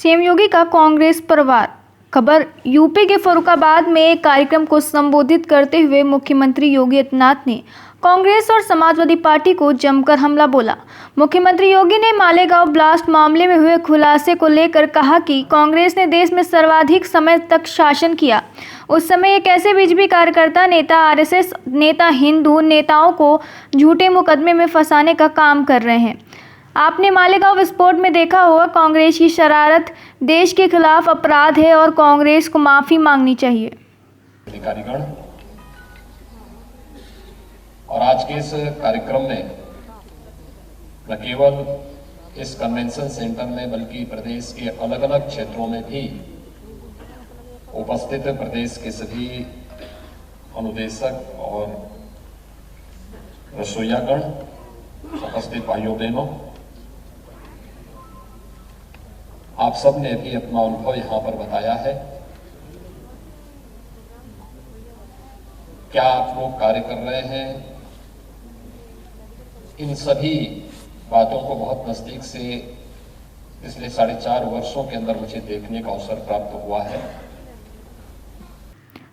CM योगी का कांग्रेस परवार। खबर यूपी के फर्रुखाबाद में एक कार्यक्रम को संबोधित करते हुए मुख्यमंत्री योगी आदित्यनाथ ने कांग्रेस और समाजवादी पार्टी को जमकर हमला बोला। मुख्यमंत्री योगी ने मालेगांव ब्लास्ट मामले में हुए खुलासे को लेकर कहा कि कांग्रेस ने देश में सर्वाधिक समय तक शासन किया। उस समय एक ऐसे बीजेपी कार्यकर्ता, नेता, आरएसएस नेता हिंदू नेताओं को झूठे मुकदमे में फंसाने का काम कर रहे हैं। आपने मालेगांव विस्फोट में देखा होगा, कांग्रेस की शरारत देश के खिलाफ अपराध है और कांग्रेस को माफी मांगनी चाहिए। अधिकारीगण और आज के इस कार्यक्रम में न केवल इस कन्वेंशन सेंटर में बल्कि प्रदेश के अलग अलग क्षेत्रों में भी उपस्थित प्रदेश के सभी अनुदेशक और रसोइयागण, उपस्थित भाइयों बहनों, आप सब ने भी अपना अनुभव यहाँ पर बताया है। क्या आप लोग कार्य कर रहे हैं, इन सभी बातों को बहुत नजदीक से पिछले 4.5 वर्षों के अंदर मुझे देखने का अवसर प्राप्त हुआ है।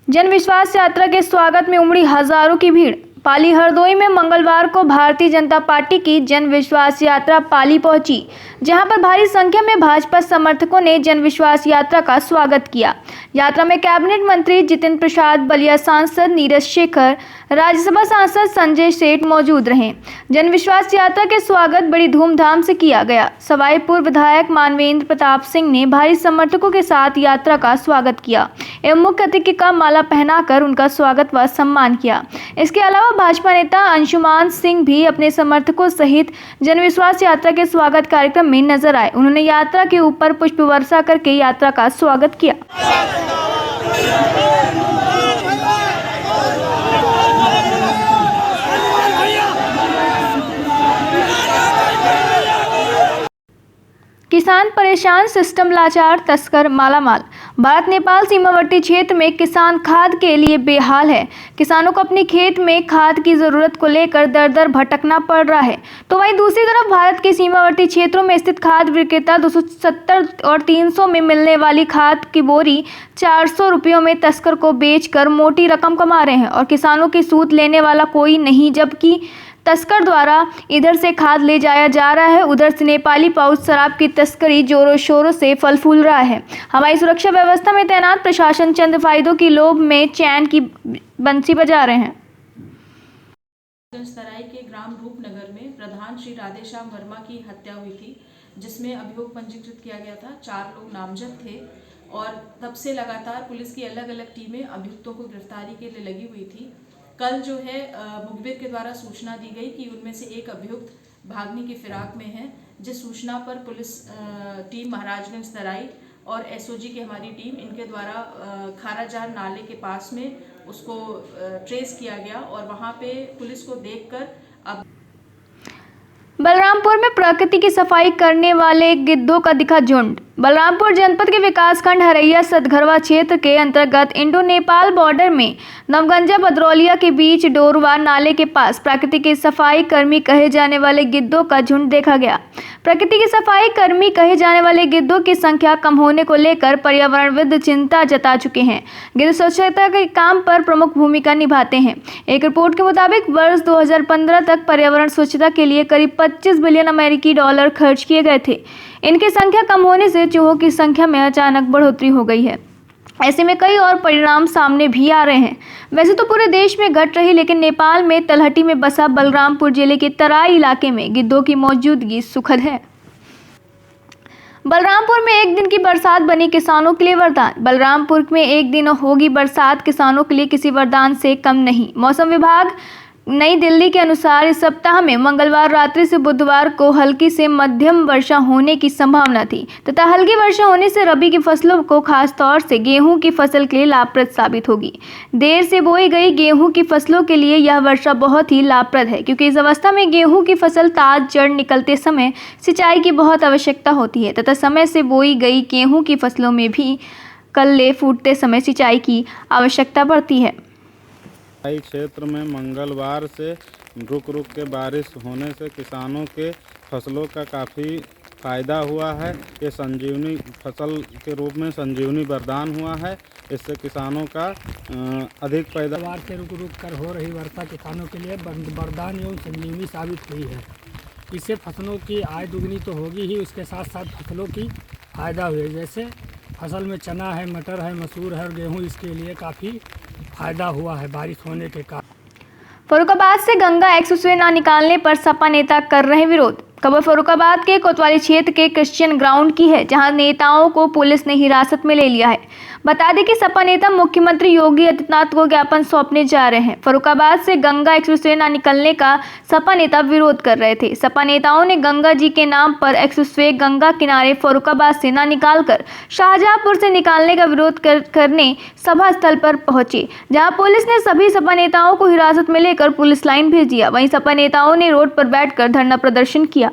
जन विश्वास यात्रा के स्वागत में उमड़ी हजारों की भीड़। पाली हरदोई में मंगलवार को भारतीय जनता पार्टी की जन विश्वास यात्रा पाली पहुंची, जहां पर भारी संख्या में भाजपा समर्थकों ने जन विश्वास यात्रा का स्वागत किया। यात्रा में कैबिनेट मंत्री जितेंद्र प्रसाद, बलिया सांसद नीरज शेखर, राज्यसभा सांसद संजय सेठ मौजूद रहे। जन विश्वास यात्रा के स्वागत बड़ी धूमधाम से किया गया। सवाईपुर विधायक मानवेंद्र प्रताप सिंह ने भारी समर्थकों के साथ यात्रा का स्वागत किया एवं मुख्य अतिथि का माला पहनाकर उनका स्वागत व सम्मान किया। इसके अलावा भाजपा नेता अंशुमान सिंह भी अपने समर्थकों सहित जनविश्वास यात्रा के स्वागत कार्यक्रम में नजर आए। उन्होंने यात्रा के ऊपर पुष्प वर्षा करके यात्रा का स्वागत किया। किसान परेशान, सिस्टम लाचार, तस्कर मालामाल। भारत नेपाल सीमावर्ती क्षेत्र में किसान खाद के लिए बेहाल है। किसानों को अपनी खेत में खाद की जरूरत को लेकर दर दर भटकना पड़ रहा है, तो वहीं दूसरी तरफ भारत के सीमावर्ती क्षेत्रों में स्थित खाद विक्रेता 270 और 300 में मिलने वाली खाद की बोरी 400 रुपयों में तस्कर को बेचकर मोटी रकम कमा रहे हैं और किसानों की सूद लेने वाला कोई नहीं, जबकि तस्कर द्वारा इधर से खाद ले जाया जा रहा है, उधर से नेपाली पाउच शराब की तस्करी जोरों शोरों से फल फूल रहा है। हमारी सुरक्षा व्यवस्था में तैनात प्रशासन चंद फायदों की लोभ में चैन की बंसी बजा रहे हैं। सराय के ग्राम रूपनगर में प्रधान श्री राधेश्याम वर्मा की हत्या हुई थी, जिसमें अभियोग पंजीकृत किया गया था। 4 लोग नामजद थे और तब से लगातार पुलिस की अलग अलग टीमें अभियुक्तों को गिरफ्तारी के लिए लगी हुई थी। कल जो है मुखबिर के द्वारा सूचना दी गई कि उनमें से एक अभियुक्त भागने की फिराक में है, जिस सूचना पर पुलिस टीम महाराजगंज सराय और एसओजी की हमारी टीम इनके द्वारा खाराजार नाले के पास में उसको ट्रेस किया गया और वहां पे पुलिस को देखकर अब बलरामपुर में प्रकृति की सफाई करने वाले गिद्धों का दिखा झुंड। बलरामपुर जनपद के विकासखंड हरैया सतघरवा क्षेत्र के अंतर्गत इंडो नेपाल बॉर्डर में नवगंजा बदरौलिया के बीच डोरवा नाले के पास प्रकृति के सफाई कर्मी कहे जाने वाले गिद्धों का झुंड देखा गया। प्रकृति के सफाई कर्मी कहे जाने वाले गिद्धों की संख्या कम होने को लेकर पर्यावरणविद चिंता जता चुके हैं। गिद्ध स्वच्छता के काम पर प्रमुख भूमिका निभाते हैं। एक रिपोर्ट के मुताबिक वर्ष 2015 तक पर्यावरण स्वच्छता के लिए करीब 25 बिलियन अमेरिकी डॉलर खर्च किए गए थे। इनकी संख्या कम होने से चूहों की संख्या में अचानक बढ़ोतरी हो गई है। ऐसे में कई और परिणाम सामने भी आ रहे हैं। वैसे तो पूरे देश में घट रही, लेकिन नेपाल में तलहटी में बसा बलरामपुर जिले के तराई इलाके में गिद्धों की मौजूदगी सुखद है। बलरामपुर में एक दिन की बरसात बनी किसानों के लिए वरदान। बलरामपुर में एक दिन होगी बरसात किसानों के लिए किसी वरदान से कम नहीं। मौसम विभाग नई दिल्ली के अनुसार इस सप्ताह में मंगलवार रात्रि से बुधवार को हल्की से मध्यम वर्षा होने की संभावना थी तथा हल्की वर्षा होने से रबी की फसलों को खास तौर से गेहूं की फसल के लिए लाभप्रद साबित होगी। देर से बोई गई गेहूं की फसलों के लिए यह वर्षा बहुत ही लाभप्रद है, क्योंकि इस अवस्था में गेहूं की फसल ताज जड़ निकलते समय सिंचाई की बहुत आवश्यकता होती है तथा समय से बोई गई गेहूं की फसलों में भी कल्ले फूटते समय सिंचाई की आवश्यकता पड़ती है। क्षेत्र में मंगलवार से रुक रुक के बारिश होने से किसानों के फसलों का काफ़ी फ़ायदा हुआ है। ये संजीवनी फसल के रूप में संजीवनी वरदान हुआ है। इससे किसानों का अधिक पैदा बार से रुक कर हो रही वर्षा किसानों के लिए वरदान एवं संजीवनी साबित हुई है। इससे फसलों की आय दुगनी तो होगी ही, उसके साथ साथ फसलों की फ़ायदा हुई। जैसे फसल में चना है, मटर है, मसूर है और गेहूँ, इसके लिए काफ़ी फ़ायदा हुआ है बारिश होने के कारण। फर्रुखाबाद से गंगा एक्सप्रेसवे न निकालने पर सपा नेता कर रहे विरोध। खबर फर्रुखाबाद के कोतवाली क्षेत्र के क्रिश्चियन ग्राउंड की है, जहां नेताओं को पुलिस ने हिरासत में ले लिया है। बता दें कि सपा नेता मुख्यमंत्री योगी आदित्यनाथ को ज्ञापन सौंपने जा रहे हैं। फर्रुखाबाद से गंगा एक्सप्रेसवे न निकलने का सपा नेता विरोध कर रहे थे। सपा नेताओं ने गंगा जी के नाम पर एक्सप्रेसवे गंगा किनारे फर्रुखाबाद से न निकालकर शाहजहांपुर से निकालने का विरोध करने सभा स्थल पर पहुंचे, जहां पुलिस ने सभी सपा नेताओं को हिरासत में लेकर पुलिस लाइन भेज दिया। वहीं सपा नेताओं ने रोड पर बैठकर धरना प्रदर्शन किया।